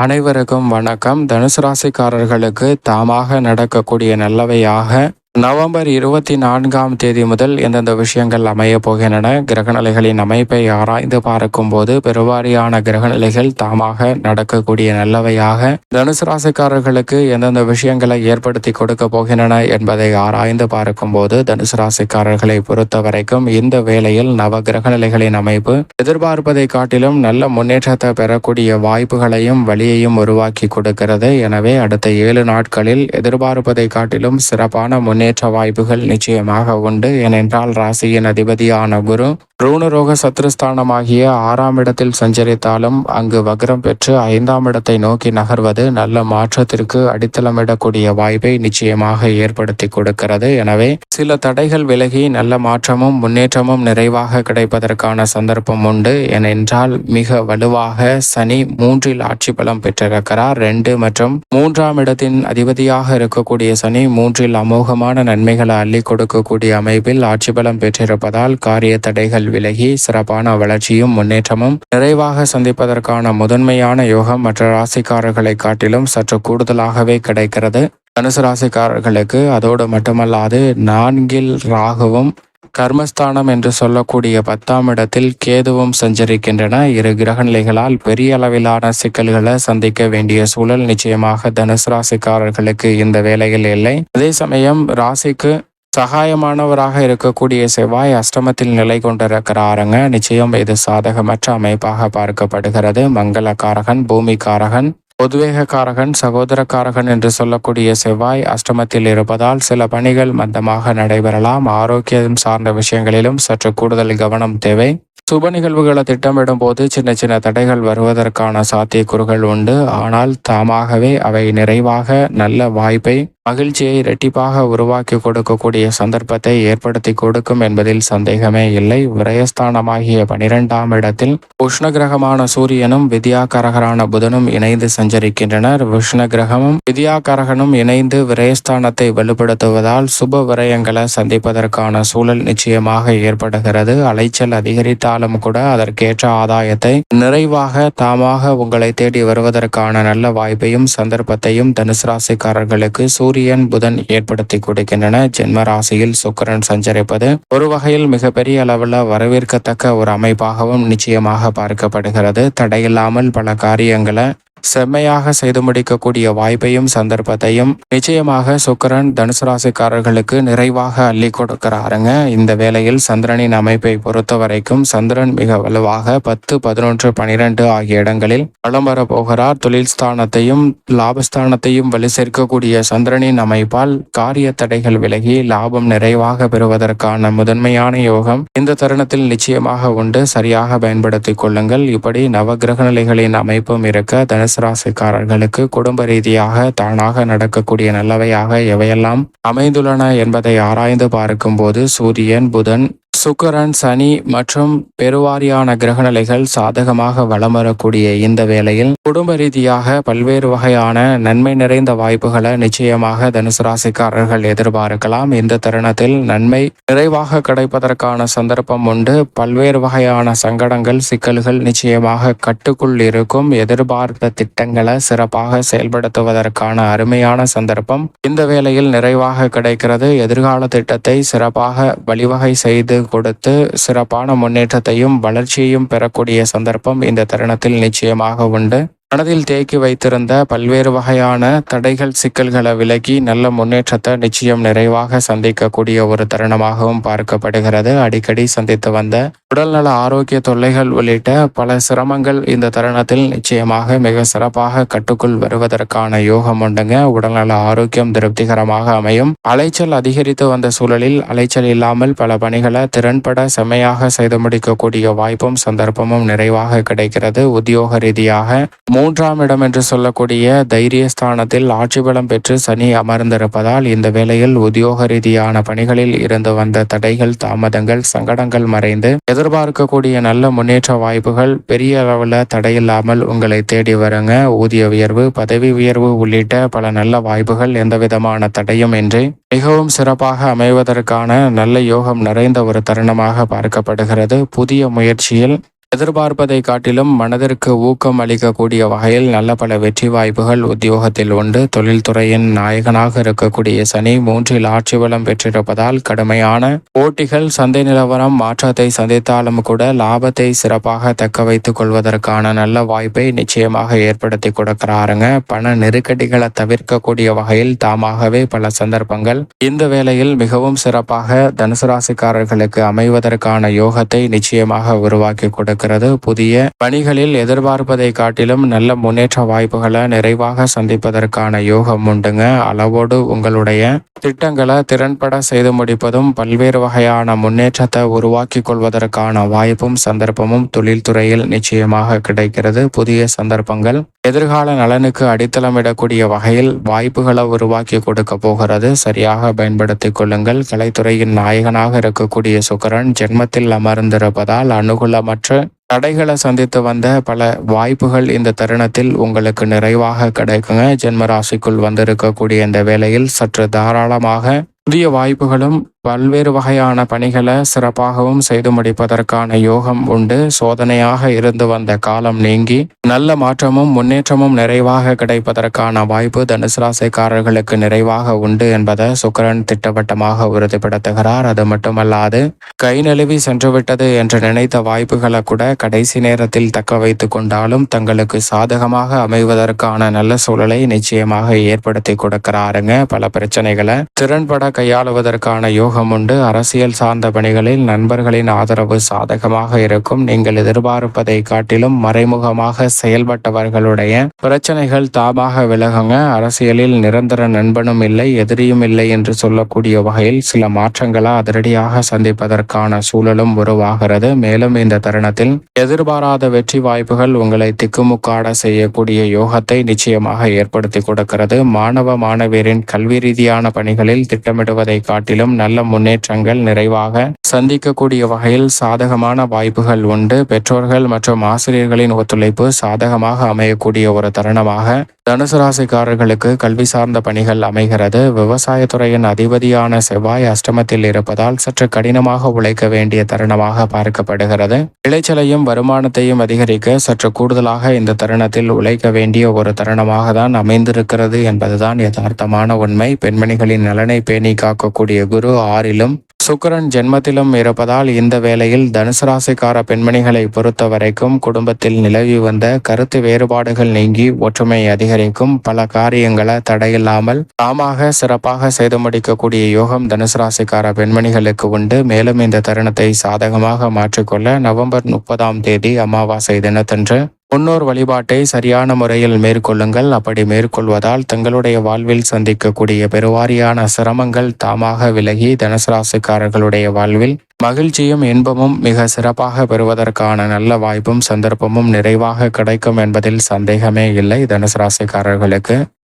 அனைவருக்கும் வணக்கம். தனுசு ராசிக்காரர்களுக்கு தாமாக நடக்கக்கூடிய நல்லவையாக நவம்பர் 24ஆம் தேதி முதல் எந்தெந்த விஷயங்கள் அமையப் போகின்றன, கிரகநிலைகளின் அமைப்பை ஆராய்ந்து பார்க்கும் போது பெருவாரியான கிரகநிலைகள் தாமாக நடக்கக்கூடிய நல்லவையாக தனுசு ராசிக்காரர்களுக்கு எந்தெந்த விஷயங்களை ஏற்படுத்தி கொடுக்க போகின்றன என்பதை ஆராய்ந்து பார்க்கும் போது தனுசு ராசிக்காரர்களை பொறுத்த வரைக்கும் இந்த வேளையில் நவ கிரகநிலைகளின் அமைப்பு எதிர்பார்ப்பதை காட்டிலும் நல்ல முன்னேற்றத்தை பெறக்கூடிய வாய்ப்புகளையும் வழியையும் உருவாக்கி கொடுக்கிறது. எனவே அடுத்த 7 நாட்களில் எதிர்பார்ப்பதை காட்டிலும் சிறப்பான முன்னேற்ற வாய்ப்புகள் நிச்சயமாக உண்டு. ஏனென்றால் ராசியின் அதிபதியான குரு ரூணரோக சத்ருஸ்தானமாகிய 6ஆம் இடத்தில் சஞ்சரித்தாலும் அங்கு வக்ரம் பெற்று 5ஆம் இடத்தை நோக்கி நகர்வது நல்ல மாற்றத்திற்கு அடித்தளமிடக்கூடிய வாய்ப்பை நிச்சயமாக ஏற்படுத்தி கொடுக்கிறது. எனவே சில தடைகள் விலகி நல்ல மாற்றமும் முன்னேற்றமும் நிறைவாக கிடைப்பதற்கான சந்தர்ப்பம் உண்டு. ஏனென்றால் மிக வலுவாக சனி 3இல் ஆட்சி பலம் பெற்றிருக்கிறார். 2 மற்றும் 3ஆம் இடத்தின் அதிபதியாக இருக்கக்கூடிய சனி 3இல் அமோகமான நன்மைகளை அள்ளி கொடுக்கக்கூடிய அமைப்பில் ஆட்சி பலம் பெற்றிருப்பதால் காரிய தடைகள் விலகி சிறப்பான வளர்ச்சியும் முன்னேற்றமும் நிறைவாக சந்திப்பதற்கான முதன்மையான யோகம் மற்ற ராசிக்காரர்களை காட்டிலும் சற்று கூடுதலாகவே கிடைக்கிறது தனுசு ராசிக்காரர்களுக்கு. அதோடு மட்டுமல்லாது 4இல் ராகுவும் கர்மஸ்தானம் என்று சொல்லக்கூடிய 10ஆம் இடத்தில் கேதுவும் சஞ்சரிக்கின்றன. இரு கிரகநிலைகளால் பெரிய அளவிலான சிக்கல்களை சந்திக்க வேண்டிய சூழல் நிச்சயமாக தனுசு ராசிக்காரர்களுக்கு இந்த வேளையில் இல்லை. அதே சமயம் ராசிக்கு சகாயமானவராக இருக்கக்கூடிய செவ்வாய் அஷ்டமத்தில் நிலை கொண்டிருக்கிறாருங்க. நிச்சயம் இது சாதகமற்ற அமைப்பாக பார்க்கப்படுகிறது. மங்களகாரகன், பூமிகாரகன், உத்வேகக்காரகன், சகோதரக்காரகன் என்று சொல்லக்கூடிய செவ்வாய் அஷ்டமத்தில் இருப்பதால் சில பணிகள் மந்தமாக நடைபெறலாம். ஆரோக்கியம் சார்ந்த விஷயங்களிலும் சற்று கூடுதல் கவனம் தேவை. சுப நிகழ்வுகளை திட்டமிடும் போது சின்ன சின்ன தடைகள் வருவதற்கான சாத்தியக்கூறுகள் உண்டு. ஆனால் தாமாகவே அவை நிறைவாக நல்ல வாய்ப்பை, மகிழ்ச்சியை இரட்டிப்பாக உருவாக்கி கொடுக்கக்கூடிய சந்தர்ப்பத்தை ஏற்படுத்தி கொடுக்கும் என்பதில் சந்தேகமே இல்லை. விரயஸ்தானமாகிய 12ஆம் இடத்தில் உஷ்ண கிரகமான சூரியனும் வித்யாகாரகரான புதனும் இணைந்து சஞ்சரிக்கின்றனர். உஷ்ண கிரகமும் வித்யாகாரகனும் இணைந்து விரயஸ்தானத்தை வலுப்படுத்துவதால் சுப விரயங்களை சந்திப்பதற்கான சூழல் நிச்சயமாக ஏற்படுகிறது. அலைச்சல் அதிகரித்தாலும் கூட அதற்கேற்ற ஆதாயத்தை நிறைவாக தாமாக உங்களை தேடி வருவதற்கான நல்ல வாய்ப்பையும் சந்தர்ப்பத்தையும் தனுசு ராசிக்காரர்களுக்கு சூரியன், புதன் ஏற்படுத்தி கொடுக்கின்றன. ஜென்ம ராசியில் சுக்கிரன் சஞ்சரிப்பது ஒரு வகையில் மிகப்பெரிய அளவில் வரவேற்கத்தக்க ஒரு அமைப்பாகவும் நிச்சயமாக பார்க்கப்படுகிறது. தடையில்லாமல் பல காரியங்களை செம்மையாக செய்து முடிக்கக்கூடிய வாய்ப்பையும் சந்தர்ப்பத்தையும் நிச்சயமாக சுக்கிரன் தனுசு ராசிக்காரர்களுக்கு நிறைவாக அள்ளி கொடுக்கிறாருங்க. இந்த வேளையில் சந்திரனின் அமைப்பை பொறுத்த வரைக்கும் சந்திரன் மிக வலுவாக 10, 11, 12 ஆகிய இடங்களில் வலம் வர போகிறார். தொழில் ஸ்தானத்தையும் லாபஸ்தானத்தையும் வலு சேர்க்கக்கூடிய சந்திரனின் அமைப்பால் காரிய தடைகள் விலகி லாபம் நிறைவாக பெறுவதற்கான முதன்மையான யோகம் இந்த தருணத்தில் நிச்சயமாக உண்டு. சரியாக பயன்படுத்திக் கொள்ளுங்கள். இப்படி நவகிரக நிலைகளின் அமைப்பும் இருக்க தனுசு ராசிக்காரர்களுக்கு குடும்ப ரீதியாக தானாக நடக்கக்கூடிய நல்லவையாக எவையெல்லாம் அமைந்துள்ளன என்பதை ஆராய்ந்து பார்க்கும் போது சூரியன், புதன், சுக்கிரன், சனி மற்றும் பெருவாரியான கிரகநிலைகள் சாதகமாக வலம் வரக்கூடிய இந்த வேளையில் குடும்ப ரீதியாக பல்வேறு வகையான நன்மை நிறைந்த வாய்ப்புகளை நிச்சயமாக தனுசு ராசிக்காரர்கள் எதிர்பார்க்கலாம். இந்த தருணத்தில் நன்மை நிறைவாக கிடைப்பதற்கான சந்தர்ப்பம் உண்டு. பல்வேறு வகையான சங்கடங்கள், சிக்கல்கள் நிச்சயமாக கட்டுக்குள் இருக்கும். எதிர்பார்த்த திட்டங்களை சிறப்பாக செயல்படுத்துவதற்கான அருமையான சந்தர்ப்பம் இந்த வேளையில் நிறைவாக கிடைக்கிறது. எதிர்கால திட்டத்தை சிறப்பாக வழிவகை செய்து கொடுத்து சிறப்பான முன்னேற்றத்தையும் வளர்ச்சியையும் பெறக்கூடிய சந்தர்ப்பம் இந்த தருணத்தில் நிச்சயமாக உண்டு. மனதில் தேக்கி வைத்திருந்த பல்வேறு வகையான தடைகள், சிக்கல்களை விலகி நல்ல முன்னேற்றத்தை நிச்சயம் நிறைவாக சந்திக்கக்கூடிய ஒரு தருணமாகவும் பார்க்கப்படுகிறது. அடிக்கடி சந்தித்து வந்த உடல்நல ஆரோக்கிய தொல்லைகள் உள்ளிட்ட பல சிரமங்கள் இந்த தருணத்தில் நிச்சயமாக மிக சிறப்பாக கட்டுக்குள் வருவதற்கான யோகம் உண்டுங்க. உடல்நல ஆரோக்கியம் திருப்திகரமாக அமையும். அலைச்சல் அதிகரித்து வந்த சூழலில் அலைச்சல் இல்லாமல் பல பணிகளை திறன்பட செம்மையாக செய்து முடிக்கக்கூடிய வாய்ப்பும் சந்தர்ப்பமும் நிறைவாக கிடைக்கிறது. உத்தியோக ரீதியாக 3ஆம் இடம் என்று சொல்லக்கூடிய தைரியஸ்தானத்தில் ஆட்சி பலம் பெற்று சனி அமர்ந்திருப்பதால் இந்த வேளையில் உத்தியோக ரீதியான பணிகளில் இருந்து வந்த தடைகள், தாமதங்கள், சங்கடங்கள் மறைந்து எதிர்பார்க்கக்கூடிய நல்ல முன்னேற்ற வாய்ப்புகள் பெரிய அளவில் தடையில்லாமல் உங்களை தேடி வருங்க. ஊதிய உயர்வு, பதவி உயர்வு உள்ளிட்ட பல நல்ல வாய்ப்புகள் எந்தவிதமான தடையும் இன்றி மிகவும் சிறப்பாக அமைவதற்கான நல்ல யோகம் நிறைந்த ஒரு தருணமாக பார்க்கப்படுகிறது. புதிய முயற்சியில் எதிர்பார்ப்பதை காட்டிலும் மனதிற்கு ஊக்கம் அளிக்கக்கூடிய வகையில் நல்ல பல வெற்றி வாய்ப்புகள் உத்தியோகத்தில் உண்டு. தொழில்துறையின் நாயகனாக இருக்கக்கூடிய சனி 3இல் ஆட்சி பலம் பெற்றிருப்பதால் கடுமையான போட்டிகள், சந்தை நிலவரம் மாற்றத்தை சந்தித்தாலும் கூட லாபத்தை சிறப்பாக தக்க வைத்துக் கொள்வதற்கான நல்ல வாய்ப்பை நிச்சயமாக ஏற்படுத்தி கொடுக்கிறாருங்க. பண நெருக்கடிகளை தவிர்க்கக்கூடிய வகையில் தாமாகவே பல சந்தர்ப்பங்கள் இந்த வேளையில் மிகவும் சிறப்பாக தனுசு ராசிக்காரர்களுக்கு அமைவதற்கான யோகத்தை நிச்சயமாக உருவாக்கி கொடுக்கிறது. புதிய பணிகளில் எதிர்பார்ப்பதை காட்டிலும் நல்ல முன்னேற்ற வாய்ப்புகளை நிறைவாக சந்திப்பதற்கான யோகம் உண்டுங்க. அளவோடு உங்களுடைய திட்டங்களை திறன்பட செய்து முடிப்பதும் பல்வேறு வகையான முன்னேற்றத்தை உருவாக்கி கொள்வதற்கான வாய்ப்பும் சந்தர்ப்பமும் தொழில்துறையில் நிச்சயமாக கிடைக்கிறது. புதிய சந்தர்ப்பங்கள் எதிர்கால நலனுக்கு அடித்தளமிடக்கூடிய வகையில் வாய்ப்புகளை உருவாக்கி கொடுக்க போகிறது. சரியாக பயன்படுத்திக் கொள்ளுங்கள். கலைத்துறையின் நாயகனாக இருக்கக்கூடிய சுக்கிரன் ஜென்மத்தில் அமர்ந்திருப்பதால் அனுகூலமற்ற தடைகளை சந்தித்து வந்த பல வாய்ப்புகள் இந்த தருணத்தில் உங்களுக்கு நிறைவாக கிடைக்குங்க. ஜென்ம ராசிக்குள் வந்திருக்கக்கூடிய இந்த வேளையில் சற்று தாராளமாக புதிய வாய்ப்புகளும் பல்வேறு வகையான பணிகளை சிறப்பாகவும் செய்து முடிப்பதற்கான யோகம் உண்டு. சோதனையாக இருந்து வந்த காலம் நீங்கி நல்ல மாற்றமும் முன்னேற்றமும் நிறைவாக கிடைப்பதற்கான வாய்ப்பு தனுசு ராசிக்காரர்களுக்கு நிறைவாக உண்டு என்பதை சுக்கிரன் திட்டவட்டமாக உறுதிப்படுத்துகிறார். அது மட்டுமல்லாது கை நழுவி சென்றுவிட்டது என்று நினைத்த வாய்ப்புகளை கூட கடைசி நேரத்தில் தக்க வைத்து கொண்டாலும் தங்களுக்கு சாதகமாக அமைவதற்கான நல்ல சூழலை நிச்சயமாக ஏற்படுத்தி கொடுக்கிறாருங்க. பல பிரச்சனைகளை திறன்பட கையாளுவதற்கான யோகம் உண்டு. அரசியல் சார்ந்த பணிகளில் நண்பர்களின் ஆதரவு சாதகமாக இருக்கும். நீங்கள் எதிர்பார்ப்பதை காட்டிலும் மறைமுகமாக செயல்பட்டவர்களுடைய பிரச்சனைகள் தாமாக விலகுங்க. அரசியலில் நிரந்தர நண்பனும் இல்லை எதிரியும் இல்லை என்று சொல்லக்கூடிய வகையில் சில மாற்றங்களை அதிரடியாக சந்திப்பதற்கான சூழலும் உருவாகிறது. மேலும் இந்த தருணத்தில் எதிர்பாராத வெற்றி வாய்ப்புகள் உங்களை திக்குமுக்காட செய்யக்கூடிய யோகத்தை நிச்சயமாக ஏற்படுத்தி கொடுக்கிறது. மாணவ மாணவியரின் கல்வி ரீதியான பணிகளில் திட்டமிடுவதை காட்டிலும் நல்ல முன்னேற்றங்கள் நிறைவாக சந்திக்கக்கூடிய வகையில் சாதகமான வாய்ப்புகள் உண்டு. பெற்றோர்கள் மற்றும் ஆசிரியர்களின் ஒத்துழைப்பு சாதகமாக அமையக்கூடிய ஒரு தருணமாக தனுசு ராசிக்காரர்களுக்கு கல்வி சார்ந்த பணிகள் அமைகிறது. விவசாயத்துறையின் அதிபதியான செவ்வாய் அஷ்டமத்தில் இருப்பதால் சற்று கடினமாக உழைக்க வேண்டிய தருணமாக பார்க்கப்படுகிறது. விளைச்சலையும் வருமானத்தையும் அதிகரிக்க சற்று கூடுதலாக இந்த தருணத்தில் உழைக்க வேண்டிய ஒரு தருணமாக தான் அமைந்திருக்கிறது என்பதுதான் யதார்த்தமான உண்மை. பெண்மணிகளின் நலனை பேணி காக்கக்கூடிய குரு 6இலும் சுக்கிரன் ஜென்மத்திலும் இருப்பதால் இந்த வேளையில் தனுசு ராசிக்கார பெண்மணிகளை பொறுத்த வரைக்கும் குடும்பத்தில் நிலவி வந்த கருத்து வேறுபாடுகள் நீங்கி ஒற்றுமை அதிகரிக்கும். பல காரியங்களை தடையில்லாமல் தாமாக சிறப்பாக செய்து முடிக்கக்கூடிய யோகம் தனுசு ராசிக்கார பெண்மணிகளுக்கு உண்டு. மேலும் இந்த தருணத்தை சாதகமாக மாற்றிக்கொள்ள நவம்பர் 30 அமாவாசை தினத்தன்று முன்னோர் வழிபாட்டை சரியான முறையில் மேற்கொள்ளுங்கள். அப்படி மேற்கொள்வதால் தங்களுடைய வாழ்வில் சந்திக்கக்கூடிய பெருவாரியான சிரமங்கள் தாமாக விலகி தனுசு ராசிக்காரர்களுடைய வாழ்வில் மகிழ்ச்சியும் இன்பமும் மிக சிறப்பாக பெறுவதற்கான நல்ல வாய்ப்பும் சந்தர்ப்பமும் நிறைவாக கிடைக்கும் என்பதில் சந்தேகமே இல்லை. தனுசு ராசிக்காரர்களுக்கு